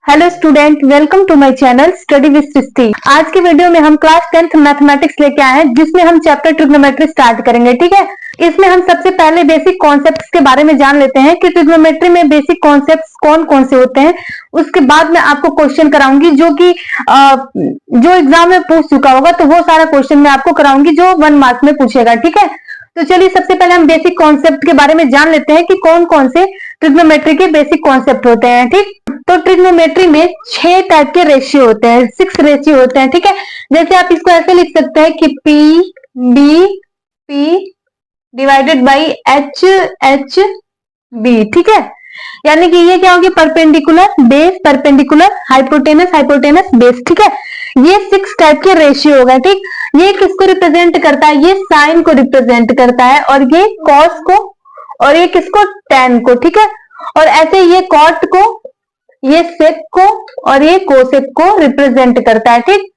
Hello student, welcome to my channel study with Srishti. आज की video में हम क्लास 10th मैथमेटिक्स लेके आए हैं, जिसमें हम चैप्टर ट्रिग्नोमेट्री स्टार्ट करेंगे। ठीक है, इसमें हम सबसे पहले बेसिक कॉन्सेप्ट्स के बारे में जान लेते हैं कि ट्रिग्नोमेट्री में बेसिक कॉन्सेप्ट्स कौन कौन से होते हैं। उसके बाद मैं आपको क्वेश्चन कराऊंगी जो कि जो एग्जाम में पूछ चुका होगा, तो वो सारा क्वेश्चन मैं आपको कराऊंगी जो 1 मार्क्स में पूछेगा। ठीक है, तो चलिए सबसे पहले हम बेसिक कॉन्सेप्ट के बारे में जान लेते हैं कि कौन कौन से ट्रिग्नोमेट्री के बेसिक कॉन्सेप्ट होते हैं। ठीक, तो ट्रिग्नोमेट्री में 6 टाइप के रेशियो होते हैं, 6 रेशियो होते हैं। ठीक है, जैसे आप इसको ऐसे लिख सकते हैं कि P B P divided by H H B. ठीक है, यानी कि ये क्या होगी, perpendicular base, perpendicular hypotenuse, hypotenuse base. ठीक है, ये 6 टाइप के रेशियो होगा। ठीक, ये किसको रिप्रेजेंट करता है, ये साइन को रिप्रेजेंट करता है, और ये कॉस को, और ये किसको, टैन को। ठीक है, और ऐसे ये कॉट को, ये सेक को, और ये कोसेक को रिप्रेजेंट करता है। ठीक,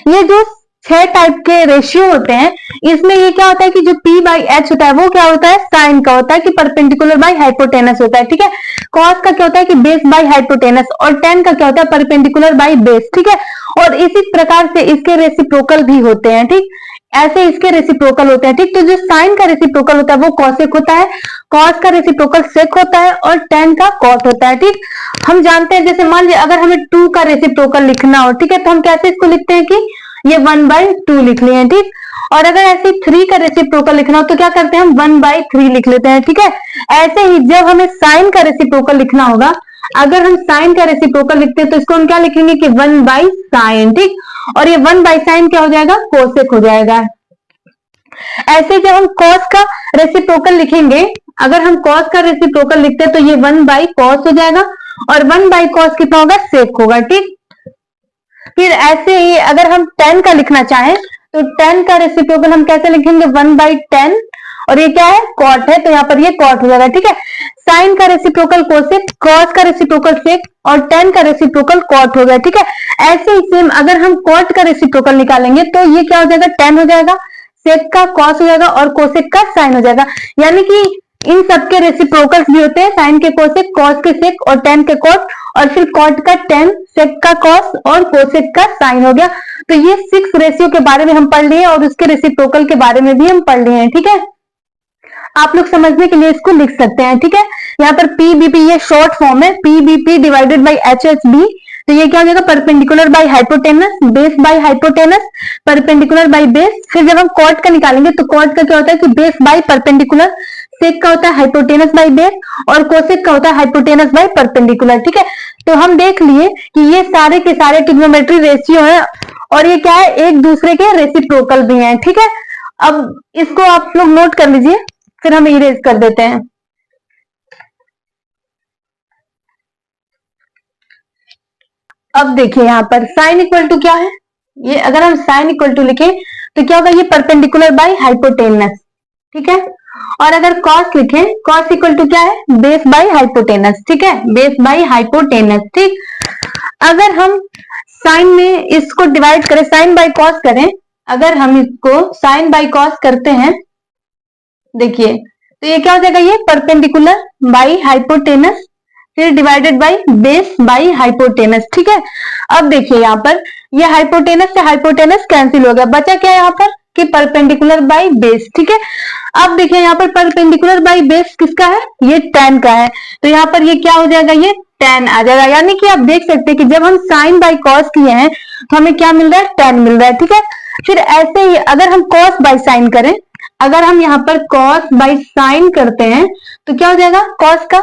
ये जो 6 टाइप के रेशियो होते हैं, इसमें ये क्या होता है कि जो P बाई एच होता है वो क्या होता है, साइन का होता है कि परपेंडिकुलर बाई हाइपोटेनस होता है। ठीक है, कॉस का क्या होता है कि बेस बाई हाइपोटेनस, और टेन का क्या होता है, परपेंडिकुलर बाई बेस। ठीक है, और इसी प्रकार से इसके रेसिप्रोकल भी होते हैं। ठीक, ऐसे इसके रेसिप्रोकल होते हैं। ठीक, तो जो साइन का रेसिप्रोकल होता है वो कॉसेक होता है, कॉस का रेसिप्रोकल सेक होता है, और टेन का कॉट होता है। ठीक, हम जानते हैं, जैसे मान लीजिए अगर हमें 2 का रेसिप्रोकल लिखना हो, ठीक है, तो हम कैसे इसको लिखते हैं कि ये 1/2 लिख लिए। ठीक, और अगर ऐसे 3 का रेसिप्रोकल लिखना हो तो क्या करते हैं, हम 1/3 लिख लेते हैं। ठीक है, ऐसे ही जब हमें साइन का रेसिप्रोकल लिखना होगा, अगर हम साइन का रेसिप्रोकल लिखते हैं तो इसको हम क्या लिखेंगे कि 1/sin। ठीक, और ये 1/sin क्या हो जाएगा, कोसेक हो जाएगा। ऐसे जब हम कॉस का रेसिप्रोकल लिखेंगे, अगर हम कॉस का रेसिप्रोकल लिखते हैं तो ये 1/cos हो जाएगा, और 1/cos कितना होगा, सेक होगा। ठीक, फिर ऐसे ही अगर हम 10 का लिखना चाहें तो 10 का रेसिप्रोकल हम कैसे लिखेंगे, 1/10, और ये क्या है, कॉट है, तो यहाँ पर ये कॉट हो जाएगा। ठीक है, साइन का रेसिप्रोकल कोसेक, कॉस का रेसिप्रोकल सेक, और 10 का रेसिप्रोकल कॉट हो गया। ठीक है, ऐसे ही सेम अगर हम कॉट का रेसिप्रोकल निकालेंगे तो ये क्या हो जाएगा, 10 हो जाएगा, सेक का कॉस हो जाएगा, और कोसेक का साइन हो जाएगा। यानी कि इन सबके रेसिप्रोकल्स भी होते हैं, साइन के कोसेक, कॉस के सेक, और 10 के कॉट, और फिर कॉट का 10, सेक का कॉस, और कोसेक का साइन हो गया। तो ये 6 रेशियो के बारे में हम पढ़ लिए, और उसके रेसिप्रोकल के बारे में भी हम पढ़ लिए हैं। ठीक है, आप लोग समझने के लिए इसको लिख सकते हैं। ठीक है, यहाँ पर पीबीपी ये शॉर्ट फॉर्म है, पीबीपी डिवाइडेड बाई एचएचबी। तो ये क्या हो जाएगा, perpendicular by hypotenuse, base by hypotenuse, perpendicular by base. फिर जब हम कॉट का निकालेंगे तो कॉट का क्या होता है कि बेस बाई परपेंडिकुलर, सेक का होता है हाइपोटेनस बाई बेस, और कोसेक का होता है हाइपोटेनस बाई परपेंडिकुलर। ठीक है, तो हम देख लिए कि ये सारे के सारे ट्रिग्नोमेट्री रेशियो हैं, और ये क्या है, एक दूसरे के रेसिप्रोकल भी हैं। ठीक है, अब इसको आप लोग नोट कर लीजिए, फिर हम इरेज कर देते हैं। अब देखिए यहाँ पर साइन इक्वल टू क्या है, ये अगर हम साइन इक्वल टू लिखें तो क्या होगा, ये परपेंडिकुलर बाई हाइपोटेनस। ठीक है, और अगर कॉस लिखें, कॉस इक्वल टू क्या है, बेस बाई हाइपोटेनस। ठीक है, बेस बाई हाइपोटेनस। ठीक, अगर हम साइन में इसको डिवाइड करें, साइन बाई कॉस करें, अगर हम इसको साइन बाई कॉस करते हैं, देखिए तो ये क्या हो जाएगा, ये परपेंडिकुलर बाई हाइपोटेनस, फिर divided by base by hypotenuse. ठीक है, अब देखिए यहाँ पर ये हाइपोटेनस से हाइपोटेनस कैंसिल हो गया, बचा क्या यहाँ पर कि परपेंडिकुलर बाई बेस। ठीक है, अब देखिए यहाँ पर परपेंडिकुलर बाई बेस किसका है, ये tan का है, तो यहाँ पर ये क्या हो जाएगा, ये tan आ जाएगा। यानी कि आप देख सकते हैं कि जब हम साइन बाई कॉस किए हैं तो हमें क्या मिल रहा है, tan मिल रहा है। ठीक है, फिर ऐसे ही अगर हम कॉस बाई साइन करें, अगर हम यहाँ पर कॉस बाई साइन करते हैं तो क्या हो जाएगा, कॉस का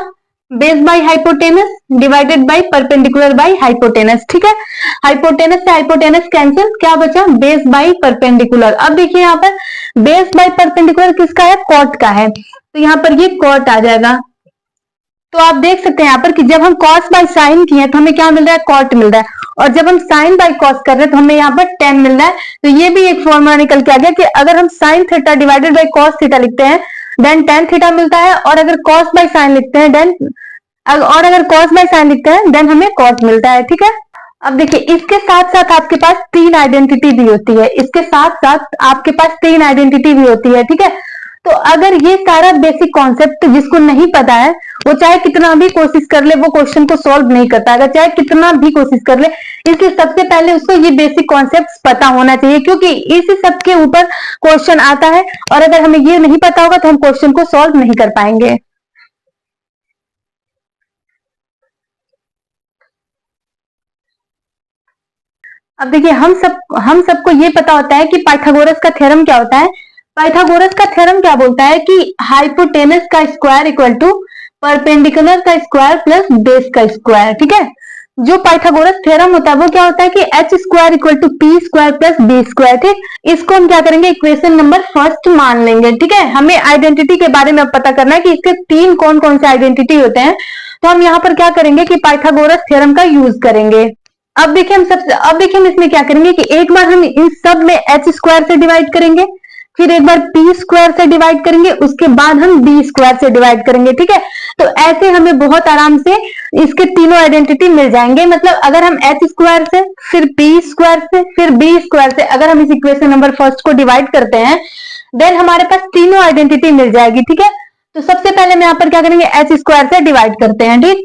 base by hypotenuse divided by perpendicular by hypotenuse. ठीक है, हाइपोटेनस से हाइपोटेनस कैंसिल, क्या बचा, बेस बाई परपेंडिकुलर। अब देखिए यहाँ पर बेस बाई परपेंडिकुलर किसका है, कॉट का है, तो यहाँ पर ये कॉट आ जाएगा। तो आप देख सकते हैं यहाँ पर कि जब हम कॉस बाई साइन किए तो हमें क्या मिल रहा है, कॉट मिल रहा है, और जब हम साइन बाई कॉस कर रहे हैं तो हमें यहाँ पर tan मिल रहा है। तो ये भी एक फॉर्मूला निकल के आ गया कि अगर हम sine theta divided by cos theta लिखते हैं देन tan थीटा मिलता है, और अगर कॉस बाई साइन लिखते हैं अगर कॉस बाई साइन लिखते हैं देन हमें कॉट मिलता है। ठीक है, अब देखिए इसके साथ साथ आपके पास 3 आइडेंटिटी भी होती है, इसके साथ साथ आपके पास 3 आइडेंटिटी भी होती है। ठीक है, तो अगर ये सारा बेसिक कॉन्सेप्ट जिसको नहीं पता है वो चाहे कितना भी कोशिश कर ले वो क्वेश्चन को सॉल्व नहीं कर पाएगा, चाहे कितना भी कोशिश कर ले। इसलिए सबसे पहले उसको ये बेसिक कॉन्सेप्ट पता होना चाहिए, क्योंकि इसी सब के ऊपर क्वेश्चन आता है और अगर हमें ये नहीं पता होगा तो हम क्वेश्चन को सॉल्व नहीं कर पाएंगे। अब देखिए हम सबको ये पता होता है कि पाइथागोरस का थ्योरम क्या होता है। पाइथागोरस का थ्योरम क्या बोलता है कि हाइपोटेनस का स्क्वायर इक्वल टू परपेंडिकुलर का स्क्वायर प्लस बेस का स्क्वायर। ठीक है, जो पाइथागोरस थ्योरम होता है वो क्या होता है कि H square equal to P square plus B square. ठीक, इसको हम क्या करेंगे, इक्वेशन नंबर फर्स्ट मान लेंगे। ठीक है, हमें आइडेंटिटी के बारे में पता करना है कि इसके तीन कौन कौन से आइडेंटिटी होते हैं, तो हम यहाँ पर क्या करेंगे कि पाइथागोरस थ्योरम का यूज करेंगे। अब देखिए हम इसमें क्या करेंगे कि एक बार हम इन सब में एच स्क्वायर से डिवाइड करेंगे, फिर एक बार पी स्क्वायर से डिवाइड करेंगे, उसके बाद हम बी स्क्वायर से डिवाइड करेंगे। ठीक है, तो ऐसे हमें बहुत आराम से इसके तीनों आइडेंटिटी मिल जाएंगे। मतलब अगर हम एच स्क्वायर से, फिर पी स्क्वायर से, फिर बी स्क्वायर से अगर हम इस इक्वेशन नंबर फर्स्ट को डिवाइड करते हैं, देन हमारे पास तीनों आइडेंटिटी मिल जाएगी। ठीक है, तो सबसे पहले हम यहाँ पर क्या करेंगे, एच स्क्वायर से डिवाइड करते हैं। ठीक,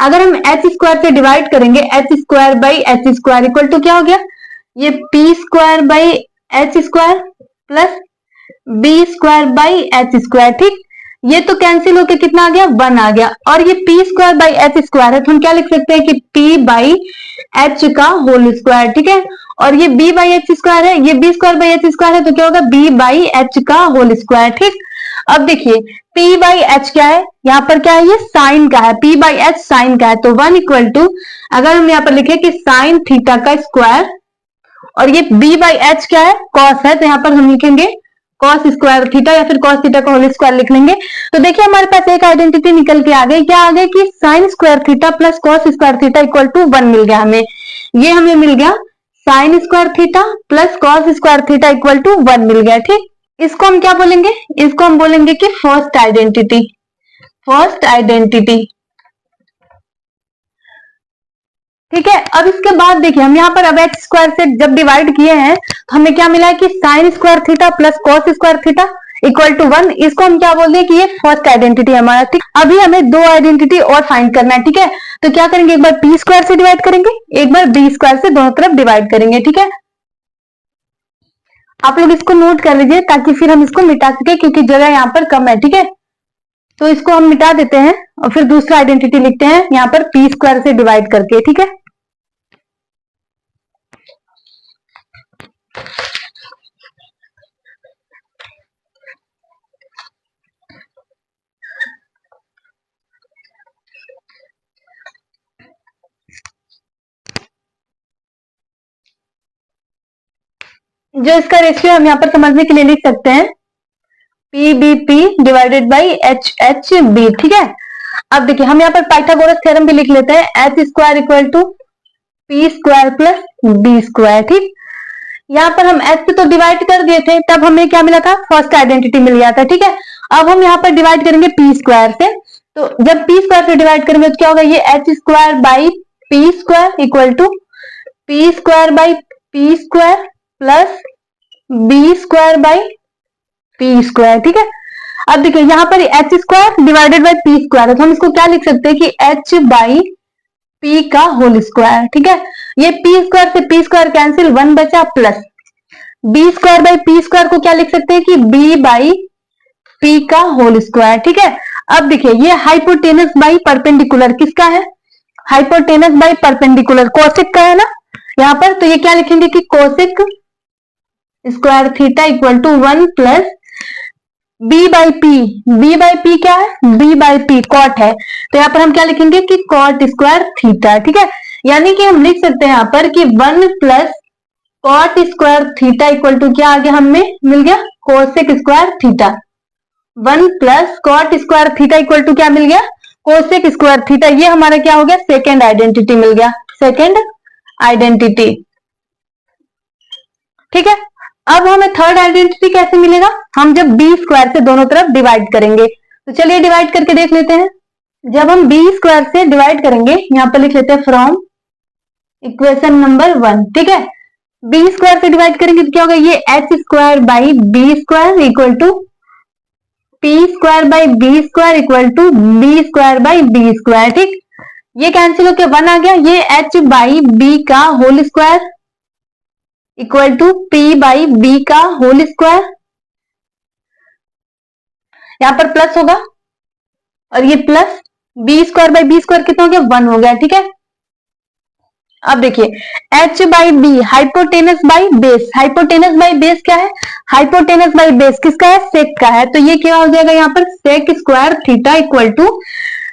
अगर हम एच स्क्वायर से डिवाइड करेंगे, H square by H square equal to क्या हो गया, ये P square by H square plus B square by H square. ठीक, ये तो कैंसिल होके कितना आ गया, 1 आ गया। और ये P square by H square है तो हम क्या लिख सकते हैं कि पी बाई एच का होल स्क्वायर। ठीक है, और ये बी बाई एच स्क्वायर है, ये B square by H square है तो क्या होगा, बी बाई एच का होल स्क्वायर। ठीक, अब देखिए p बाई एच क्या है, यहाँ पर क्या है, ये साइन का है, p बाई एच साइन का है, तो 1 इक्वल टू, अगर हम यहाँ पर लिखे कि साइन थीटा का स्क्वायर, और ये b बाई एच क्या है, कॉस है, तो यहाँ पर हम लिखेंगे कॉस स्क्वायर थीटा या फिर कॉस थीटा का होल स्क्वायर लिख लेंगे। तो देखिए हमारे पास एक आइडेंटिटी निकल के आ गई, क्या आ गई कि sine square theta plus cos square theta equal to 1 मिल गया हमें। ये हमें मिल गया sine square theta plus cos square theta equal to 1 मिल गया। ठीक, इसको हम क्या बोलेंगे, इसको हम बोलेंगे कि फर्स्ट आइडेंटिटी। फर्स्ट आइडेंटिटी, ठीक है। अब इसके बाद देखिए हम यहाँ पर अब एच स्क्वायर से जब डिवाइड किए हैं तो हमें क्या मिला है कि sine square theta plus cos square theta equal to 1। इसको हम क्या बोलते हैं कि ये फर्स्ट आइडेंटिटी हमारा। ठीक, अभी हमें दो आइडेंटिटी और फाइंड करना है। ठीक है, तो क्या करेंगे, एक बार पी स्क्वायर से डिवाइड करेंगे, एक बार बी स्क्वायर से, दोनों तरफ डिवाइड करेंगे। ठीक है, आप लोग इसको नोट कर लीजिए ताकि फिर हम इसको मिटा सके, क्योंकि जगह यहाँ पर कम है। ठीक है, तो इसको हम मिटा देते हैं और फिर दूसरा आइडेंटिटी लिखते हैं यहाँ पर पी स्क्वायर से डिवाइड करके। ठीक है, जो इसका रेशियो हम यहाँ पर समझने के लिए लिख सकते हैं P B P divided by H H B. ठीक है, अब देखिए हम यहाँ पर पाइथागोरस थ्योरम भी लिख लेते हैं, H square equal to P square plus B square. ठीक, यहाँ पर हम एच से तो डिवाइड कर दिए थे, तब हमें क्या मिला था, फर्स्ट आइडेंटिटी मिल गया था। ठीक है, अब हम यहाँ पर डिवाइड करेंगे पी स्क्वायर से, तो जब पी स्क्वायर से डिवाइड करेंगे तो क्या होगा, ये H square by P square equal to P square by P square plus B square by P square. ठीक है, अब देखिए यहाँ पर H square divided by P square है तो हम इसको क्या लिख सकते हैं कि एच बाई पी का होल स्क्वायर। ठीक है, ये पी स्क्वायर से पी स्क्वायर कैंसिल, 1 बचा, plus B square by P square को क्या लिख सकते हैं कि बी बाई पी का होल स्क्वायर। ठीक है, अब देखिए ये हाइपोटेनस बाई परपेंडिकुलर किसका है, हाइपोटेनस बाई परपेंडिकुलर कोसेक का है ना यहाँ पर, तो ये क्या लिखेंगे कि cosec square theta equal to 1 plus B by P. B by P क्या है, बी बाई पी कॉट है, तो यहाँ पर हम क्या लिखेंगे कि कॉट स्क्वायर थीटा। ठीक है, यानी कि हम लिख सकते हैं यहाँ पर कि 1 plus cot square theta equal to क्या आ गया, हमें मिल गया cosec square theta. 1 plus cot square theta equal to क्या मिल गया, कोसेक स्क्वायर थीटा। ये हमारा क्या हो गया, सेकेंड आइडेंटिटी मिल गया, सेकेंड आइडेंटिटी। ठीक है, अब हमें थर्ड आइडेंटिटी कैसे मिलेगा, हम जब बी स्क्वायर से दोनों तरफ डिवाइड करेंगे। तो चलिए डिवाइड करके देख लेते हैं। जब हम बी स्क्वायर से डिवाइड करेंगे, यहां पर लिख लेते हैं फ्रॉम इक्वेशन नंबर 1। ठीक है, बी स्क्वायर से डिवाइड करेंगे तो क्या होगा, ये H square by B square equal to P square by B square equal to B square by B square. ठीक, ये कैंसिल होकर 1 आ गया। ये h बाई बी का whole square equal to P by B का होल स्क्वायर, यहां पर प्लस होगा और ये plus B square by B square कितना हो गया 1 हो गया। ठीक है, अब देखिए h by B hypotenuse by base, hypotenuse by base क्या है, हाइपोटेनस बाई बेस किसका है, सेक का है, तो ये क्या हो जाएगा यहाँ पर sec square theta equal to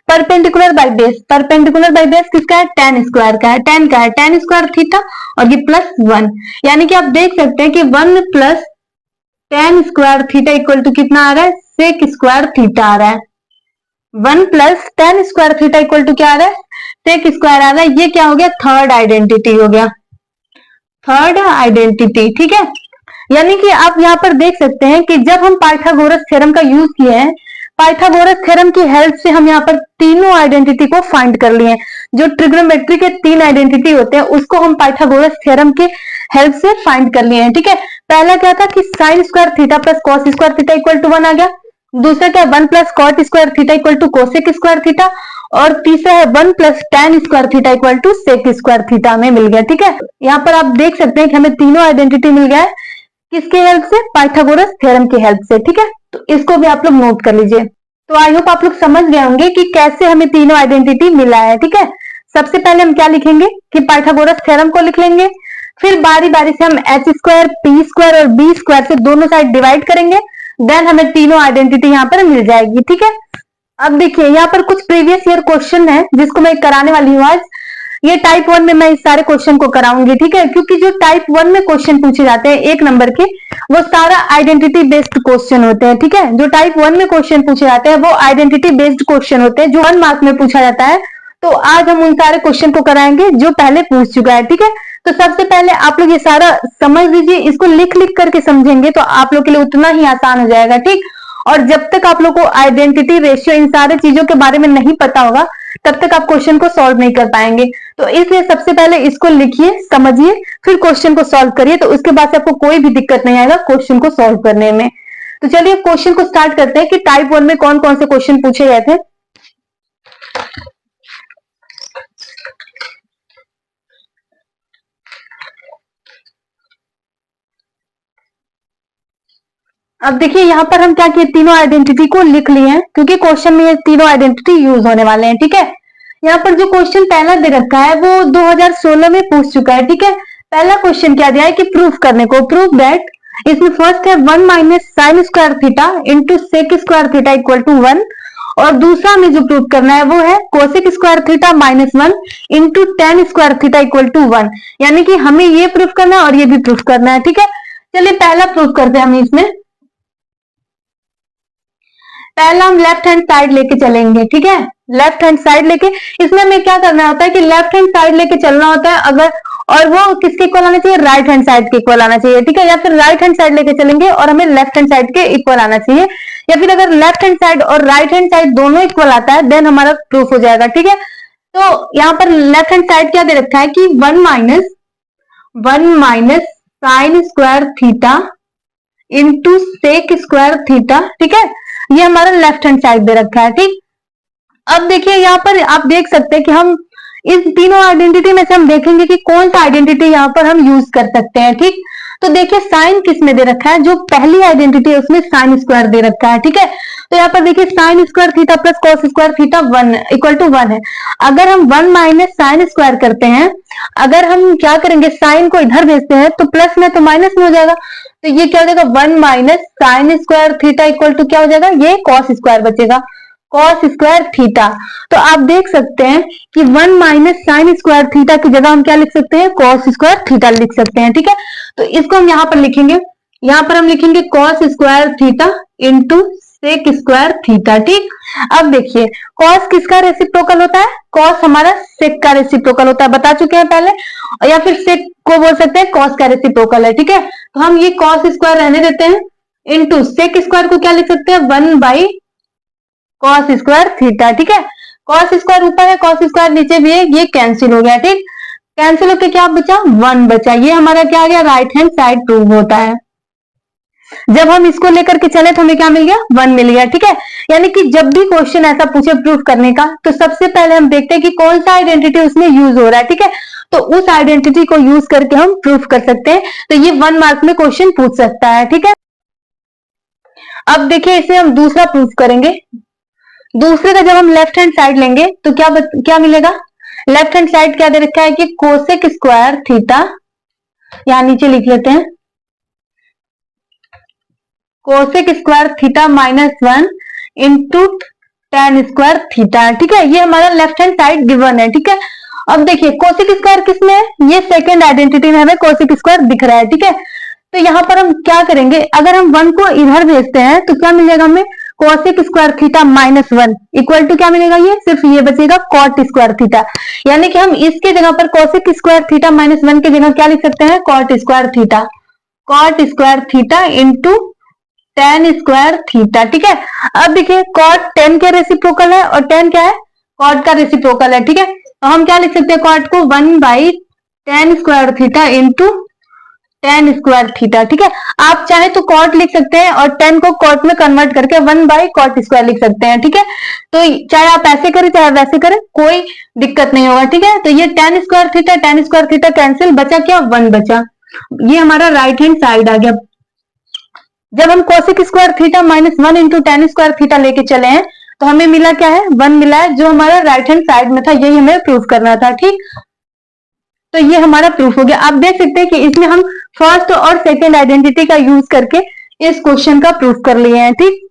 perpendicular by base, perpendicular by base किसका है, tan स्क्वायर का है, tan का है tan स्क्वायर थीटा और ये प्लस 1, यानी कि आप देख सकते हैं कि 1 plus tan square theta equal to कितना आ रहा है, सेक स्क्वायर थीटा आ रहा है। 1 plus tan square theta equal to क्या आ रहा है, सेक स्क्वायर आ रहा है। ये क्या हो गया, थर्ड आइडेंटिटी हो गया, थर्ड आइडेंटिटी। ठीक है, यानी कि आप यहाँ पर देख सकते हैं कि जब हम पाइथागोरस थ्योरम का यूज किए हैं, पाइथागोरस थ्योरम की हेल्प से हम यहाँ पर तीनों आइडेंटिटी को फाइंड कर लिए हैं। जो ट्रिग्नोमेट्री के 3 आइडेंटिटी होते हैं उसको हम पाइथागोरस थ्योरम के हेल्प से फाइंड कर लिए हैं। ठीक है, पहला क्या था कि sine square theta plus cos square theta equal to 1 आ गया। दूसरा क्या, 1 plus cot square theta equal to cosec square theta, और तीसरा है 1 plus tan square theta equal to sec square theta हमें मिल गया। ठीक है, यहाँ पर आप देख सकते हैं कि हमें तीनों आइडेंटिटी मिल गया है, किसके हेल्प से, पाइथागोरस थ्योरम की हेल्प से। ठीक है, तो इसको भी आप लोग नोट कर लीजिए। तो आई होप आप लोग समझ गए होंगे कि कैसे हमें तीनों आइडेंटिटी मिला है। ठीक है, सबसे पहले हम क्या लिखेंगे कि पाइथागोरस थ्योरम को लिख लेंगे, फिर बारी बारी से हम एच स्क्वायर पी स्क्वायर और बी स्क्वायर से दोनों साइड डिवाइड करेंगे, देन हमें तीनों आइडेंटिटी यहाँ पर मिल जाएगी। ठीक है, अब देखिए यहाँ पर कुछ प्रीवियस ईयर क्वेश्चन है जिसको मैं कराने वाली हूँ आज। ये टाइप 1 में मैं इस सारे क्वेश्चन को कराऊंगी। ठीक है, क्योंकि जो टाइप 1 में क्वेश्चन पूछे जाते हैं 1 नंबर के, वो सारा आइडेंटिटी बेस्ड क्वेश्चन होते हैं। ठीक है, जो टाइप 1 में क्वेश्चन पूछे जाते हैं वो आइडेंटिटी बेस्ड क्वेश्चन होते हैं जो 1 मार्क में पूछा जाता है। तो आज हम उन सारे क्वेश्चन को कराएंगे जो पहले पूछ चुका है। ठीक है, तो सबसे पहले आप लोग ये सारा समझ लीजिए, इसको लिख लिख करके समझेंगे तो आप लोग के लिए उतना ही आसान हो जाएगा। ठीक, और जब तक आप लोग को आइडेंटिटी रेशियो इन सारे चीजों के बारे में नहीं पता होगा तब तक आप क्वेश्चन को सॉल्व नहीं कर पाएंगे। तो इसलिए सबसे पहले इसको लिखिए, समझिए, फिर क्वेश्चन को सॉल्व करिए, तो उसके बाद से आपको कोई भी दिक्कत नहीं आएगा क्वेश्चन को सॉल्व करने में। तो चलिए क्वेश्चन को स्टार्ट करते हैं कि टाइप 1 में कौन कौन से क्वेश्चन पूछे गए थे। अब देखिए यहाँ पर हम क्या किए, तीनों आइडेंटिटी को लिख लिए हैं क्योंकि क्वेश्चन में ये तीनों आइडेंटिटी यूज होने वाले हैं। ठीक है, यहाँ पर जो क्वेश्चन पहला दे रखा है वो 2016 में पूछ चुका है। ठीक है, पहला क्वेश्चन क्या दिया है कि प्रूफ करने को, प्रूफ दैट, इसमें फर्स्ट है 1 minus sine square theta into sec square theta equal to 1, और दूसरा हमें जो प्रूफ करना है वो है cosec square theta minus 1 into tan square theta equal to 1, यानी कि हमें ये प्रूफ करना है और ये भी प्रूफ करना है। ठीक है, चलिए पहला प्रूफ करते हैं हम इसमें। पहला हम लेफ्ट हैंड साइड लेके चलेंगे। ठीक है, लेफ्ट हैंड साइड लेके, इसमें हमें क्या करना होता है कि लेफ्ट हैंड साइड लेके चलना होता है अगर, और वो किसके इक्वल आना चाहिए, राइट हैंड साइड के इक्वल आना चाहिए। ठीक है, या फिर राइट हैंड साइड लेके चलेंगे और हमें लेफ्ट हैंड साइड के इक्वल आना चाहिए, या फिर अगर लेफ्ट हैंड साइड और राइट हैंड साइड दोनों इक्वल आता है देन हमारा प्रूफ हो जाएगा। ठीक है, तो यहाँ पर लेफ्ट हैंड साइड क्या दे रखा है कि 1 minus sine square theta into sec square theta. ठीक है, ये हमारा लेफ्ट हैंड साइड दे रखा है। ठीक, अब देखिए यहाँ पर आप देख सकते हैं कि हम इस तीनों आइडेंटिटी में से हम देखेंगे कि कौन सा आइडेंटिटी यहाँ पर हम यूज कर सकते हैं। ठीक, तो देखिए साइन किस में दे रखा है, जो पहली आइडेंटिटी है उसमें साइन स्क्वायर दे रखा है। ठीक है, तो यहाँ पर देखिए sine square theta plus cos square theta 1 equal to 1 है। अगर हम 1 माइनस साइन स्क्वायर करते हैं, अगर हम क्या करेंगे साइन को इधर भेजते हैं तो प्लस में तो माइनस में हो जाएगा, तो ये क्या हो जाएगा 1 minus sine square theta equal to क्या हो जाएगा, ये कॉस स्क्वायर बचेगा, कॉस स्क्वायर थीटा। तो आप देख सकते हैं कि 1 माइनस साइन स्क्वायर थीटा की जगह हम क्या लिख सकते हैं, कॉस स्क्वायर थीटा लिख सकते हैं। ठीक है, तो इसको हम यहाँ पर लिखेंगे, यहाँ पर हम लिखेंगे cos square theta into sec square theta. ठीक, अब देखिए कॉस किसका रेसिप्रोकल होता है, कॉस हमारा सेक का रेसिप्रोकल होता है, बता चुके हैं पहले, या फिर सेक को बोल सकते हैं कॉस का रेसिप्रोकल है। ठीक है, तो हम ये कॉस स्क्वायर रहने देते हैं, इंटू सेक स्क्वायर को क्या लिख सकते हैं 1 बाई कॉस स्क्वायर थीटा। ठीक है, कॉस स्क्वायर ऊपर है, कॉस स्क्वायर नीचे भी है, ये कैंसिल हो गया। ठीक, कैंसिल होकर क्या बचा, 1 बचा, ये हमारा क्या आ गया, राइट हैंड साइड प्रूव होता है। जब हम इसको लेकर के चले तो हमें क्या मिल गया, 1 मिल गया। ठीक है, यानी कि जब भी क्वेश्चन ऐसा पूछे प्रूफ करने का, तो सबसे पहले हम देखते हैं कि कौन सा आइडेंटिटी उसमें यूज हो रहा है। ठीक है, तो उस आइडेंटिटी को यूज करके हम प्रूफ कर सकते हैं। तो ये 1 मार्क में क्वेश्चन पूछ सकता है। ठीक है, अब देखिए इसे हम दूसरा प्रूफ करेंगे। दूसरे का जब हम लेफ्ट हैंड साइड लेंगे तो क्या मिलेगा, लेफ्ट हैंड साइड क्या दे रखा है कि कोसेक स्क्वायर थीटा, यहां नीचे लिख लेते हैं cosec square theta -1 into tan square theta. ठीक है, ये हमारा लेफ्ट हैंड साइड गिवन है। ठीक है, अब देखिए कोसेक स्क्वायर किसमें है, ये सेकंड आइडेंटिटी में हमें कोसेक स्क्वायर दिख रहा है। ठीक है, तो यहां पर हम क्या करेंगे, अगर हम 1 को इधर भेजते हैं तो क्या मिलेगा हमें, cosec square theta -1 equal to क्या मिलेगा, ये सिर्फ ये बचेगा कॉट स्क्वायर थीटा। यानी कि हम इसके जगह पर कोसेक स्क्वायर थीटा -1 की जगह क्या लिख सकते हैं, cot square theta, cot square theta into tan square theta. ठीक है, अब देखिए कॉट tan के रेसिप्रोकल है और tan क्या है, कॉट का रेसिप्रोकल है। ठीक है, तो हम क्या लिख सकते हैं, कॉट को 1/tan square theta into tan square theta. ठीक है, आप चाहे तो कॉट लिख सकते हैं और tan को कॉट में कन्वर्ट करके 1/cot स्क्वायर लिख सकते हैं। ठीक है, तो चाहे आप ऐसे करें चाहे वैसे करें, कोई दिक्कत नहीं होगा। ठीक है, तो ये tan स्क्वायर थीटा कैंसिल, बचा क्या, 1 बचा। ये हमारा राइट हैंड साइड आ गया। जब हम cosec square theta -1 into tan square theta लेके चले हैं तो हमें मिला क्या है, 1 मिला है, जो हमारा राइट हैंड साइड में था, यही हमें प्रूफ करना था। ठीक, तो ये हमारा प्रूफ हो गया। आप देख सकते हैं कि इसमें हम फर्स्ट और सेकेंड आइडेंटिटी का यूज करके इस क्वेश्चन का प्रूफ कर लिए हैं। ठीक,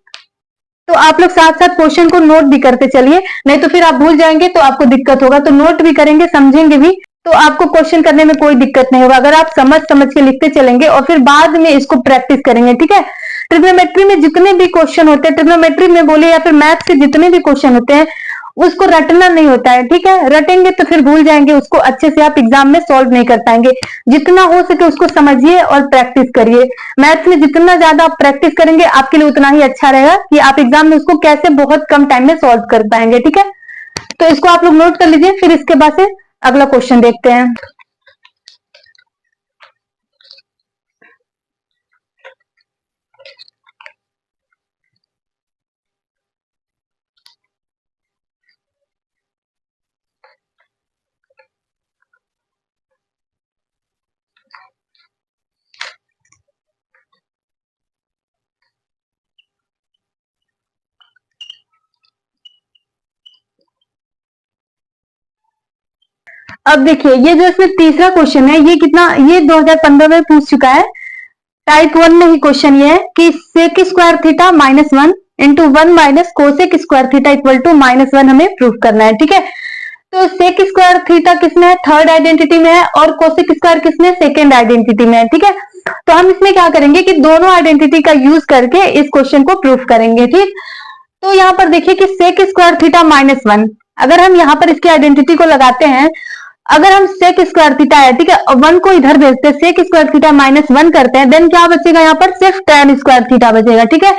तो आप लोग साथ साथ क्वेश्चन को नोट भी करते चलिए, नहीं तो फिर आप भूल जाएंगे तो आपको दिक्कत होगा। तो नोट भी करेंगे, समझेंगे भी, तो आपको क्वेश्चन करने में कोई दिक्कत नहीं होगा, अगर आप समझ समझ के लिखते चलेंगे और फिर बाद में इसको प्रैक्टिस करेंगे। ठीक है, ट्रिग्नोमेट्री में जितने भी क्वेश्चन होते हैं, ट्रिग्नोमेट्री में बोले या फिर मैथ से जितने भी क्वेश्चन होते हैं, उसको रटना नहीं होता है। ठीक है, रटेंगे तो फिर भूल जाएंगे, उसको अच्छे से आप एग्जाम में सॉल्व नहीं कर पाएंगे। जितना हो सके उसको समझिए और प्रैक्टिस करिए। मैथ्स में जितना ज्यादा आप प्रैक्टिस करेंगे आपके लिए उतना ही अच्छा रहेगा कि आप एग्जाम में उसको कैसे बहुत कम टाइम में सॉल्व कर पाएंगे। ठीक है, तो इसको आप लोग नोट कर लीजिए, फिर इसके बाद से अगला क्वेश्चन देखते हैं। अब देखिए ये जो इसमें तीसरा क्वेश्चन है, ये कितना, ये 2015 में पूछ चुका है। टाइप 1 में ही क्वेश्चन ये है कि sec square theta -1 into 1 minus cosec square theta equal to -1 हमें प्रूफ करना है। ठीक है, तो सेक स्क्वायर थीटा किसमें है, थर्ड आइडेंटिटी में है, और कोसेक स्क्वायर किसमें, सेकेंड आइडेंटिटी में है। ठीक है, तो हम इसमें क्या करेंगे कि दोनों आइडेंटिटी का यूज करके इस क्वेश्चन को प्रूफ करेंगे। ठीक, तो यहाँ पर देखिए कि सेक स्क्वायर थीटा -1, अगर हम यहाँ पर इसकी आइडेंटिटी को लगाते हैं, अगर हम सेक स्क्वायर थीटा है, ठीक है, 1 को इधर भेजते हैं, सेक स्क्वायर थीटा -1 करते हैं, देन क्या बचेगा, यहाँ पर सिर्फ tan स्क्वायर थीटा बचेगा। ठीक है,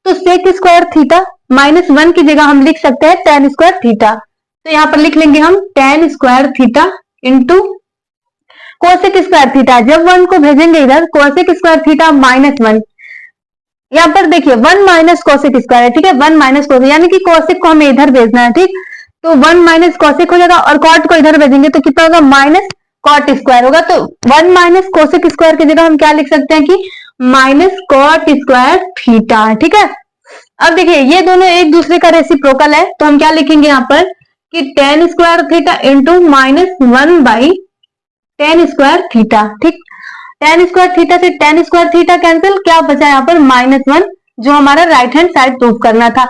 तो सेक स्क्वायर थीटा -1 की जगह हम लिख सकते हैं tan स्क्वायर थीटा। तो यहाँ पर लिख लेंगे हम tan square theta into cosec square theta, जब 1 को भेजेंगे इधर, कोसेक स्क्वायर थीटा -1, यहाँ पर देखिए 1 माइनस कोसेक स्क्वायर है। ठीक है, 1 माइनस कोसेक, यानी कि कोसेक को हमें इधर भेजना है। ठीक, तो 1 माइनस कोसेक हो जाएगा और कॉट को इधर भेजेंगे तो कितना होगा, माइनस कॉट स्क्वायर होगा। तो 1 माइनस कोसेक स्क्वायर की जगह हम क्या लिख सकते हैं कि माइनस कॉट स्क्वायर थीटा। ठीक है, अब देखिए ये दोनों एक दूसरे का रेसिप्रोकल है, तो हम क्या लिखेंगे यहाँ पर कि tan square theta into -1/tan square theta. ठीक, tan स्क्वायर थीटा से tan स्क्वायर थीटा कैंसिल, क्या बचा यहाँ पर -1, जो हमारा राइट हैंड साइड प्रूफ करना था,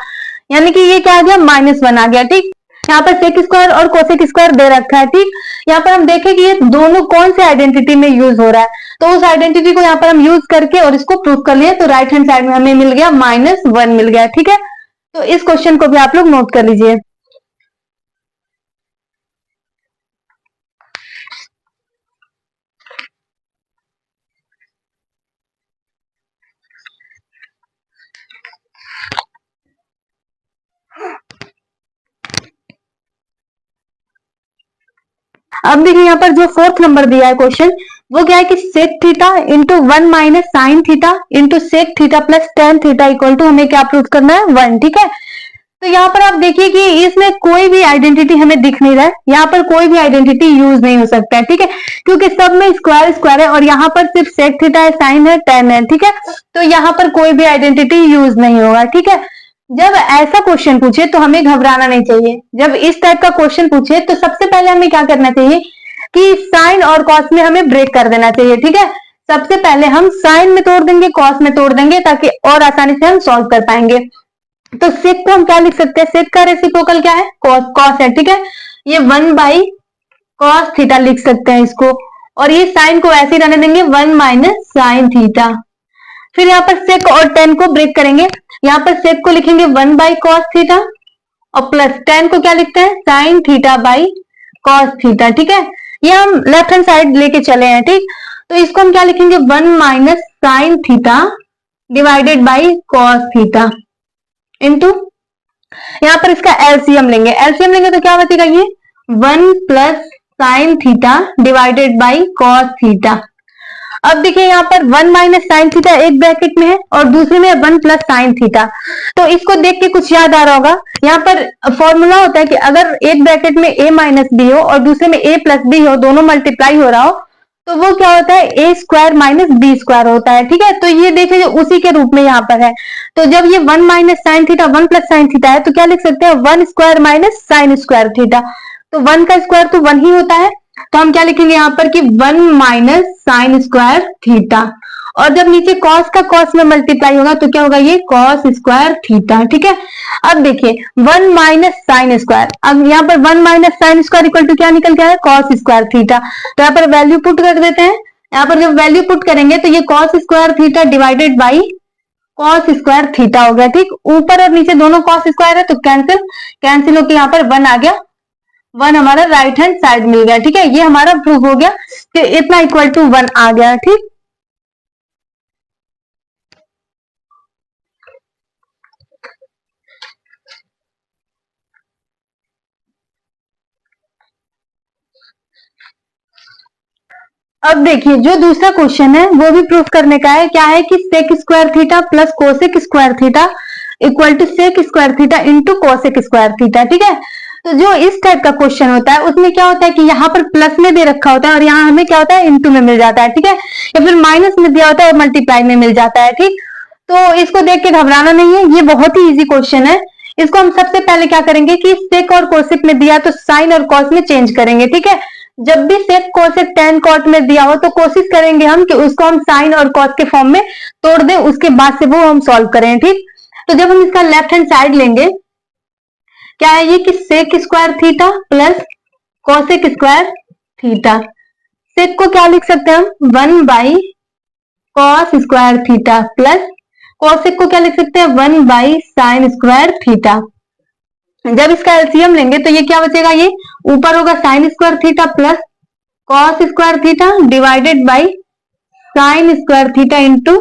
यानी कि ये क्या आ गया, -1 आ गया। ठीक, यहाँ पर सेक स्क्वायर और कोसेक स्क्वायर दे रखा है। ठीक, यहाँ पर हम देखें कि ये दोनों कौन से आइडेंटिटी में यूज हो रहा है, तो उस आइडेंटिटी को यहाँ पर हम यूज करके और इसको प्रूफ कर लिए, तो राइट हैंड साइड में हमें मिल गया -1 मिल गया। ठीक है, तो इस क्वेश्चन को भी आप लोग नोट कर लीजिए। अब देखिए यहाँ पर जो फोर्थ नंबर दिया है क्वेश्चन, वो क्या है कि sec theta into 1 minus sine theta into sec theta plus tan theta equal to हमें क्या प्रूव करना है, 1। ठीक है, तो यहाँ पर आप देखिए कि इसमें कोई भी आइडेंटिटी हमें दिख नहीं रहा है, यहाँ पर कोई भी आइडेंटिटी यूज नहीं हो सकता है। ठीक है, क्योंकि सब में स्क्वायर स्क्वायर है और यहाँ पर सिर्फ सेक थीटा है, साइन है, टेन है। ठीक है, तो यहाँ पर कोई भी आइडेंटिटी यूज नहीं होगा। ठीक है, जब ऐसा क्वेश्चन पूछे तो हमें घबराना नहीं चाहिए। जब इस टाइप का क्वेश्चन पूछे तो सबसे पहले हमें क्या करना चाहिए कि साइन और कॉस में हमें ब्रेक कर देना चाहिए। ठीक है, सबसे पहले हम साइन में तोड़ देंगे, कॉस में तोड़ देंगे, ताकि और आसानी से हम सॉल्व कर पाएंगे। तो सेक को हम क्या लिख सकते हैं, सेक का रेसिप्रोकल क्या है, कॉस, कॉस है। ठीक है, ये 1 बाई कॉस थीटा लिख सकते हैं इसको, और ये साइन को ऐसे ही रहने देंगे, 1 माइनस साइन थीटा। फिर यहाँ पर सेक और टेन को ब्रेक करेंगे, यहाँ पर सेक को लिखेंगे 1 बाई कॉस थीटा और प्लस टेन को क्या लिखते हैं, sine theta by cos theta. ठीक है, ये हम लेफ्ट हैंड साइड लेके चले हैं। ठीक, तो इसको हम क्या लिखेंगे, 1 minus sine theta divided by cos theta into, यहाँ पर इसका एलसीएम लेंगे, एलसीएम लेंगे तो क्या बचेगा, ये 1 plus sine theta divided by cos theta. अब देखिए यहाँ पर 1 माइनस साइन थीटा एक ब्रैकेट में है और दूसरे में 1 प्लस साइन थीटा। तो इसको देख के कुछ याद आ रहा होगा, यहाँ पर फॉर्मूला होता है कि अगर एक ब्रैकेट में a माइनस बी हो और दूसरे में a प्लस बी हो, दोनों मल्टीप्लाई हो रहा हो, तो वो क्या होता है, ए स्क्वायर माइनस बी स्क्वायर होता है। ठीक है, तो ये देखिए उसी के रूप में यहाँ पर है। तो जब ये 1 minus sine theta 1 plus sine theta है, तो क्या लिख सकते हैं, 1 square minus sine square theta. तो 1 का स्क्वायर तो 1 ही होता है, तो हम क्या लिखेंगे यहाँ पर कि 1 माइनस साइन स्क्वायर थीटा, और जब नीचे कॉस का कॉस में मल्टीप्लाई होगा तो क्या होगा, ये कॉस स्क्वायर थीटा। ठीक है, अब देखिए 1 माइनस साइन स्क्वायर, अब यहाँ पर 1 minus sine square equal to क्या निकल के आया, कॉस स्क्वायर थीटा। तो यहाँ पर वैल्यू पुट कर देते हैं, यहाँ पर जब वैल्यू पुट करेंगे तो ये cos square theta divided by cos square theta हो गया। ठीक, ऊपर और नीचे दोनों कॉस स्क्वायर है तो कैंसिल, कैंसिल होकर यहाँ पर 1 आ गया, 1 हमारा राइट हैंड साइड मिल गया। ठीक है, ये हमारा प्रूफ हो गया कि इतना इक्वल टू 1 आ गया। ठीक, अब देखिए जो दूसरा क्वेश्चन है वो भी प्रूफ करने का है। क्या है कि sec square theta plus cosec square theta equal to sec square theta into cosec square theta. ठीक है, तो जो इस टाइप का क्वेश्चन होता है उसमें क्या होता है कि यहाँ पर प्लस में दे रखा होता है और यहाँ हमें क्या होता है, इंटू में मिल जाता है। ठीक है, या फिर माइनस में दिया होता है और मल्टीप्लाई में मिल जाता है। ठीक, तो इसको देख के घबराना नहीं है, ये बहुत ही इजी क्वेश्चन है। इसको हम सबसे पहले क्या करेंगे कि सेक और कोसेक में दिया तो साइन और कॉस में चेंज करेंगे। ठीक है, जब भी सेक कोसेक टेन कॉट में दिया हो तो कोशिश करेंगे हम कि उसको हम साइन और कॉस के फॉर्म में तोड़ दें, उसके बाद से वो हम सॉल्व करें। ठीक, तो जब हम इसका लेफ्ट हैंड साइड लेंगे, क्या है ये कि sec square theta plus cosec square theta. Sec को क्या लिख सकते हैं हम, 1 by cos square theta plus cosec को क्या लिख सकते हैं, 1 बाई साइन स्क्वायर थीटा। जब इसका एलसीएम लेंगे तो ये क्या बचेगा, ये ऊपर होगा sine square theta plus cos square theta divided by sine square theta into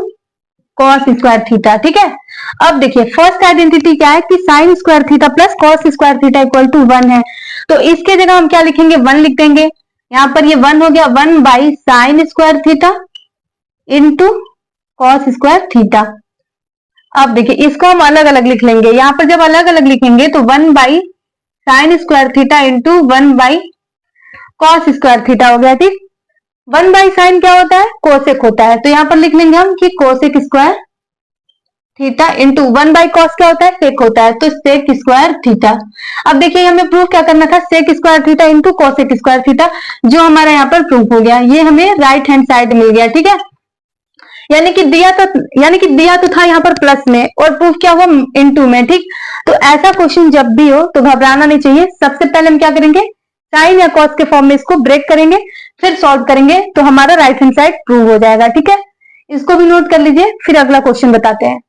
cos square theta. ठीक है, अब देखिए फर्स्ट आइडेंटिटी क्या है कि sine square theta plus cos square theta equal to 1 है, तो इसके जगह हम क्या लिखेंगे, 1 लिख देंगे। यहाँ पर ये 1 हो गया, 1 by sine square theta into cos square theta. अब देखिए इसको हम अलग अलग लिख लेंगे, यहाँ पर जब अलग अलग लिखेंगे तो 1 by sine square theta into 1 by cos square theta हो गया। ठीक, 1 बाई साइन क्या होता है, कोसेक होता है, तो यहाँ पर लिख लेंगे हम कि cosec square theta into 1 by cos क्या होता है, सेक होता है, तो सेक स्क्वायर थीटा। अब देखिए हमें प्रूफ क्या करना था, sec square theta into cosec square theta, जो हमारा यहाँ पर प्रूफ हो गया, ये हमें राइट हैंड साइड मिल गया। ठीक है, यानी कि दिया तो था यहाँ पर प्लस में और प्रूफ क्या हुआ, इनटू में। ठीक, तो ऐसा क्वेश्चन जब भी हो तो घबराना नहीं चाहिए। सबसे पहले हम क्या करेंगे, साइन या कॉस के फॉर्म में इसको ब्रेक करेंगे, फिर सॉल्व करेंगे, तो हमारा राइट हैंड साइड प्रूव हो जाएगा। ठीक है, इसको भी नोट कर लीजिए, फिर अगला क्वेश्चन बताते हैं।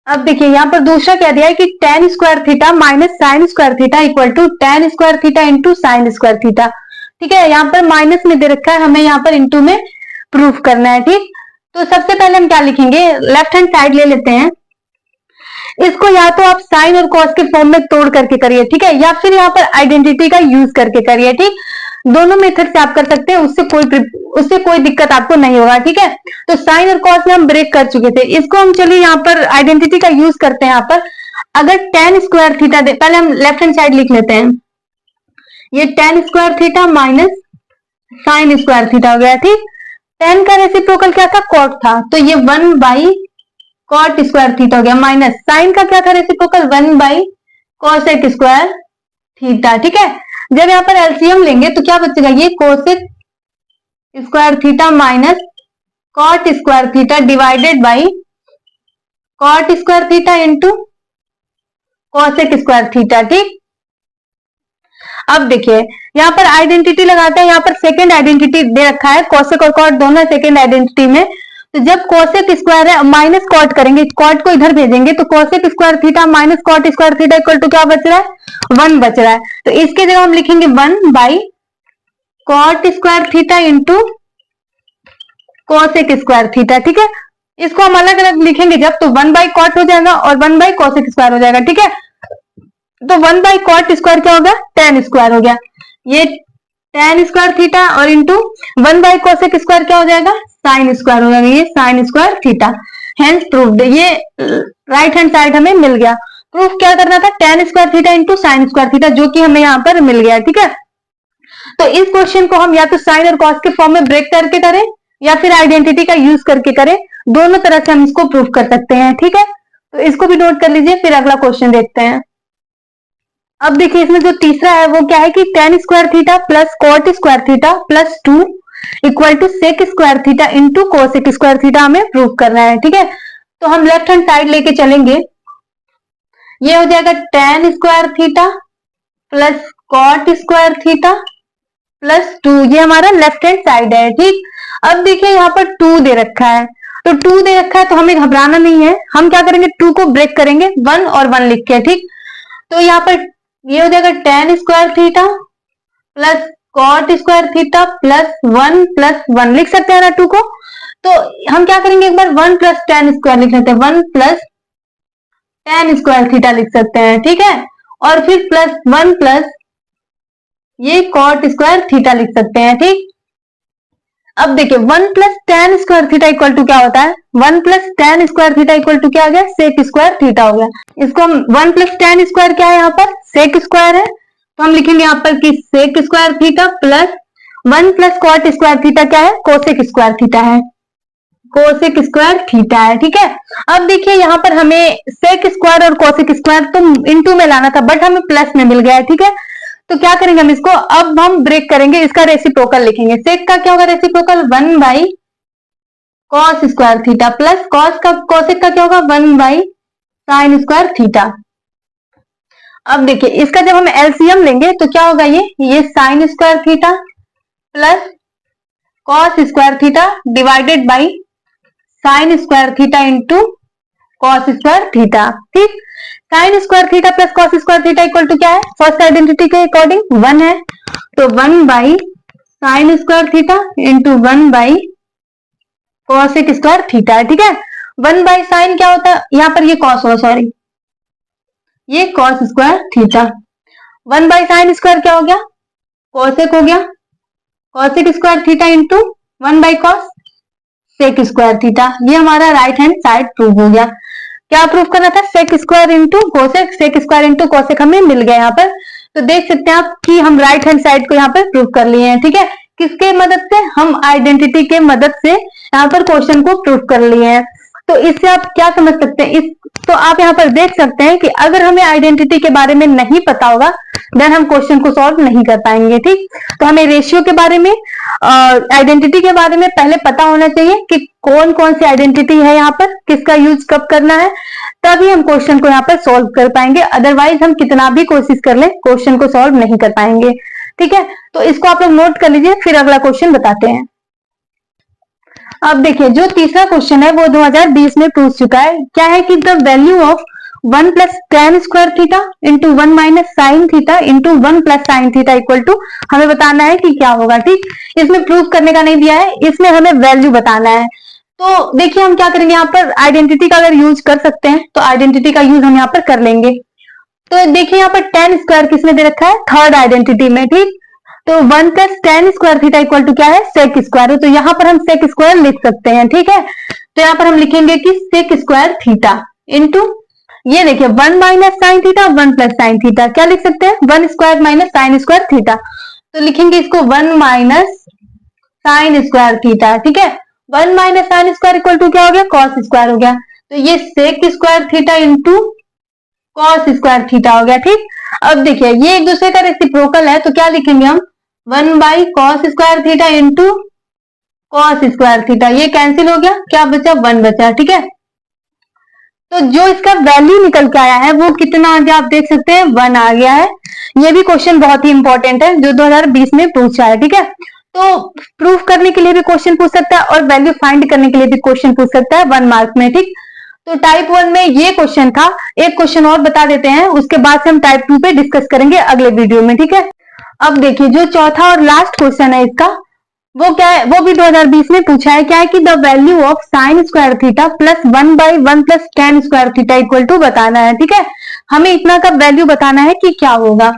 अब देखिए यहाँ पर दूसरा क्या दिया है कि tan square theta minus sine square theta equal to tan square theta into sine square theta. ठीक है, यहाँ पर माइनस में दे रखा है, हमें यहाँ पर इंटू में प्रूफ करना है। ठीक, तो सबसे पहले हम क्या लिखेंगे, लेफ्ट हैंड साइड ले लेते हैं। इसको या तो आप साइन और कॉस के फॉर्म में तोड़ करके करिए, ठीक है, या फिर यहाँ पर आइडेंटिटी का यूज करके करिए। ठीक, दोनों मेथड से आप कर सकते हैं, उससे कोई दिक्कत आपको नहीं होगा। ठीक है, तो साइन और कॉस में हम ब्रेक कर चुके थे, इसको हम चलिए यहाँ पर आइडेंटिटी का यूज करते हैं। यहाँ पर अगर tan स्क्वायर थीटा दे, पहले हम लेफ्ट हैंड साइड लिख लेते हैं, ये tan square theta minus sine square theta हो गया। ठीक, tan का रेसिप्रोकल क्या था, कॉट था, तो ये 1 बाई कॉट स्क्वायर थीटा हो गया, माइनस साइन का क्या था reciprocal, 1 by cosec square theta. ठीक है, जब यहाँ पर एलसीएम लेंगे तो क्या बचेगा, ये cosec square theta minus cot square theta divided by cot square theta into cosec square theta. ठीक, अब देखिए यहाँ पर आइडेंटिटी लगाते हैं, यहाँ पर सेकेंड आइडेंटिटी दे रखा है, कोसेक और कॉट दोनों सेकेंड आइडेंटिटी में। तो जब कोसेक स्क्वायर है माइनस कॉट करेंगे, कॉट को इधर भेजेंगे, तो cosec square theta minus cot square theta equal to क्या बच रहा है, 1 बच रहा है। तो इसके जगह हम लिखेंगे 1 by cot square theta into cosec square theta. ठीक है, इसको हम अलग अलग लिखेंगे जब, तो 1 बाई कॉट हो जाएगा और 1 बाई कोसेक स्क्वायर हो जाएगा। ठीक है, तो 1 बाई कॉट स्क्वायर क्या होगा, tan स्क्वायर हो गया, ये tan स्क्वायर थीटा, और इंटू 1 बाई कोसेक स्क्वायर क्या हो जाएगा, साइन स्क्वायर हो जाएगा, ये sine square theta. Hence proved, ये राइट हैंड साइड हमें मिल गया। प्रूफ क्या करना था, tan square theta into sine square theta, जो कि हमें यहाँ पर मिल गया। ठीक है, तो इस क्वेश्चन को हम या तो साइन और कॉस के फॉर्म में ब्रेक करके करें या फिर आइडेंटिटी का यूज करके करें, दोनों तरह से हम इसको प्रूफ कर सकते हैं। ठीक है, तो इसको भी नोट कर लीजिए, फिर अगला क्वेश्चन देखते हैं। अब देखिए इसमें जो तीसरा है वो क्या है कि tan square theta plus cot square theta plus 2 equal to sec square theta into cosec square theta हमें प्रूव करना है। ठीक है, तो हम लेफ्ट हैंड साइड लेके चलेंगे, ये हो जाएगा tan square theta plus cot square theta plus 2, ये हमारा लेफ्ट हैंड साइड है। ठीक, अब देखिए यहाँ पर 2 दे रखा है, तो 2 दे रखा है तो हमें घबराना नहीं है, हम क्या करेंगे 2 को ब्रेक करेंगे 1 और 1 लिख के। ठीक, तो यहाँ पर ये हो जाएगा tan square theta plus cot square theta plus 1 लिख सकते हैं ना 2 को, तो हम क्या करेंगे एक बार 1 प्लस tan स्क्वायर लिख लेते हैं, 1 प्लस tan स्क्वायर थीटा लिख सकते हैं। ठीक है, और फिर प्लस 1 प्लस ये कॉट स्क्वायर थीटा लिख सकते हैं। ठीक, अब देखिए 1 plus tan square theta equal to क्या होता है, 1 plus tan square theta equal to क्या आ गया, सेक स्क्वायर थीटा हो गया। इसको हम 1 प्लस tan स्क्वायर क्या है, यहाँ पर सेक स्क्वायर है, तो हम लिखेंगे यहाँ पर कि sec square theta plus 1 plus cot square theta क्या है, कोसेक स्क्वायर थीटा है, कोसेक स्क्वायर थीटा है। ठीक है, अब देखिए यहाँ पर हमें सेक स्क्वायर और कोसेक स्क्वायर तो इनटू में लाना था, बट हमें प्लस में मिल गया है। ठीक है, तो क्या करेंगे हम इसको, अब हम ब्रेक करेंगे, इसका रेसिप्रोकल लिखेंगे। सेक का क्या होगा reciprocal, 1 by cos square theta plus cos का कोसेक का क्या होगा, 1 बाई साइन स्क्वायर थीटा। अब देखिए इसका जब हम एलसीएम लेंगे तो क्या होगा, ये sine square theta plus cos square theta divided by sine square theta into cos square theta. ठीक, sine square theta plus cos square theta equal to क्या है, फर्स्ट आइडेंटिटी के अकॉर्डिंग 1 है, तो 1 by sine square theta into 1 by cosec square theta है। ठीक है, 1 by sign क्या होता है, यहाँ पर ये कॉस हो, सॉरी ये cos square theta, 1 by sine square क्या हो गया, कॉसेक हो गया, cosec square theta into 1 by cos sec square theta. ये हमारा राइट हैंड साइड प्रूव हो गया। क्या प्रूफ करना था, sec square into cosec, sec square into cosec हमें मिल गया यहाँ पर। तो देख सकते हैं आप कि हम राइट हैंड साइड को यहाँ पर प्रूव कर लिए हैं। ठीक है, किसके मदद से, हम आइडेंटिटी के मदद से यहाँ पर क्वेश्चन को प्रूव कर लिए हैं। तो इससे आप क्या समझ सकते हैं, तो आप यहाँ पर देख सकते हैं कि अगर हमें आइडेंटिटी के बारे में नहीं पता होगा देन हम क्वेश्चन को सॉल्व नहीं कर पाएंगे। ठीक, तो हमें रेशियो के बारे में, आइडेंटिटी के बारे में पहले पता होना चाहिए कि कौन कौन सी आइडेंटिटी है, यहाँ पर किसका यूज कब करना है, तभी हम क्वेश्चन को यहाँ पर सॉल्व कर पाएंगे। अदरवाइज हम कितना भी कोशिश कर ले क्वेश्चन को सॉल्व नहीं कर पाएंगे। ठीक है, तो इसको आप लोग नोट कर लीजिए, फिर अगला क्वेश्चन बताते हैं। अब देखिए जो तीसरा क्वेश्चन है वो 2020 में पूछ चुका है। क्या है कि the value of 1 plus tan square theta into 1 minus sine theta into 1 plus sine theta equal to, हमें बताना है कि क्या होगा। ठीक, इसमें प्रूफ करने का नहीं दिया है, इसमें हमें वैल्यू बताना है। तो देखिए हम क्या करेंगे, यहाँ पर आइडेंटिटी का अगर यूज कर सकते हैं तो आइडेंटिटी का यूज हम यहाँ पर कर लेंगे। तो देखिए यहाँ पर टेन स्क्वायर किसने दे रखा है, थर्ड आइडेंटिटी में। ठीक, तो 1 plus tan square theta equal to क्या है, सेक स्क्वायर। तो यहाँ पर हम सेक स्क्वायर लिख सकते हैं। ठीक है, तो यहाँ पर हम लिखेंगे कि सेक स्क्वायर थीटा इंटू, ये देखिए 1 minus sine theta 1 plus sine theta, क्या लिख सकते हैं, 1 square minus sine square theta. तो लिखेंगे इसको 1 माइनस साइन स्क्वायर थीटा। ठीक है, 1 minus sine square equal to क्या हो गया, कॉस स्क्वायर हो गया। तो ये sec square theta into cos square theta हो गया। ठीक, अब देखिए ये एक दूसरे का रेसिप्रोकल है, तो क्या लिखेंगे हम, 1 by cos square theta into cos square theta. ये कैंसिल हो गया, क्या बचा, 1 बचा। ठीक है, तो जो इसका वैल्यू निकल के आया है वो कितना आ गया, आप देख सकते हैं 1 आ गया है। ये भी क्वेश्चन बहुत ही इंपॉर्टेंट है जो 2020 में पूछा है। ठीक है, तो प्रूफ करने के लिए भी क्वेश्चन पूछ सकता है और वैल्यू फाइंड करने के लिए भी क्वेश्चन पूछ सकता है 1 मार्क में। ठीक, तो टाइप 1 में ये क्वेश्चन था। एक क्वेश्चन और बता देते हैं, उसके बाद से हम टाइप 2 पे डिस्कस करेंगे अगले वीडियो में। ठीक है, अब देखिए जो चौथा और लास्ट क्वेश्चन है इसका, वो क्या है, वो भी 2020 में पूछा है। क्या है कि the value of sine square theta plus 1 by 1 plus tan square theta equal to बताना है। ठीक है, हमें इतना का वैल्यू बताना है कि क्या होगा।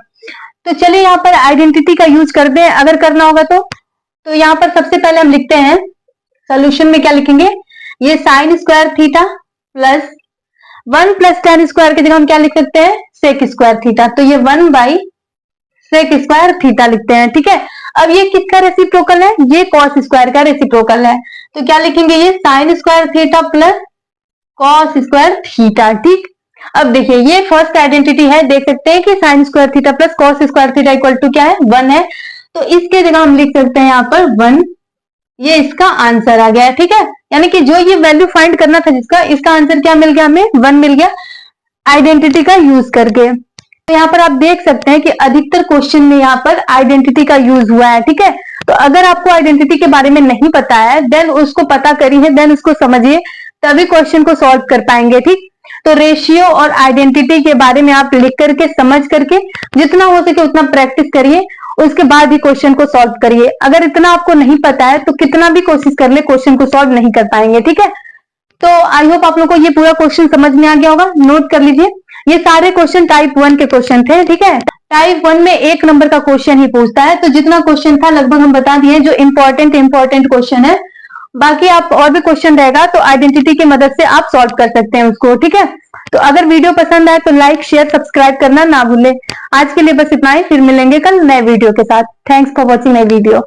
तो चलिए यहाँ पर आइडेंटिटी का यूज कर दें अगर करना होगा तो यहाँ पर सबसे पहले हम लिखते हैं, सोल्यूशन में क्या लिखेंगे, ये sine square theta plus 1 plus tan square की जगह हम क्या लिख सकते हैं, सेक स्क्वायर थीटा। तो ये 1 बाई सेक स्क्वायर थीटा लिखते हैं। ठीक है, अब ये किसका रेसिप्रोकल है, ये कॉस स्क्वायर का रेसिप्रोकल है। तो क्या लिखेंगे, ये sine square theta plus cos square theta. ठीक, अब देखिए ये फर्स्ट आइडेंटिटी है, देख सकते हैं कि sine square theta plus cos square theta equal to क्या है, 1 है। तो इसके जगह हम लिख सकते हैं यहाँ पर 1, ये इसका आंसर आ गया है। ठीक है, यानी कि जो ये वैल्यू फाइंड करना था जिसका, इसका आंसर क्या मिल गया, हमें 1 मिल गया आइडेंटिटी का यूज करके। तो यहाँ पर आप देख सकते हैं कि अधिकतर क्वेश्चन में यहाँ पर आइडेंटिटी का यूज हुआ है। ठीक है, तो अगर आपको आइडेंटिटी के बारे में नहीं पता है देन उसको पता करिए, देन उसको समझिए, तभी क्वेश्चन को सॉल्व कर पाएंगे। ठीक, तो रेशियो और आइडेंटिटी के बारे में आप लिख करके समझ करके जितना हो सके उतना प्रैक्टिस करिए, उसके बाद ही क्वेश्चन को सॉल्व करिए। अगर इतना आपको नहीं पता है तो कितना भी कोशिश कर ले क्वेश्चन को सॉल्व नहीं कर पाएंगे। ठीक है, तो आई होप आप लोग को ये पूरा क्वेश्चन समझ में आ गया होगा। नोट कर लीजिए, ये सारे क्वेश्चन टाइप 1 के क्वेश्चन थे। ठीक है, टाइप 1 में 1 नंबर का क्वेश्चन ही पूछता है, तो जितना क्वेश्चन था लगभग हम बता दिए जो इंपॉर्टेंट क्वेश्चन है। बाकी आप और भी क्वेश्चन रहेगा तो आइडेंटिटी की मदद से आप सॉल्व कर सकते हैं उसको। ठीक है, तो अगर वीडियो पसंद आए तो लाइक शेयर सब्सक्राइब करना ना भूलें। आज के लिए बस इतना ही, फिर मिलेंगे कल नए वीडियो के साथ। Thanks for watching my video.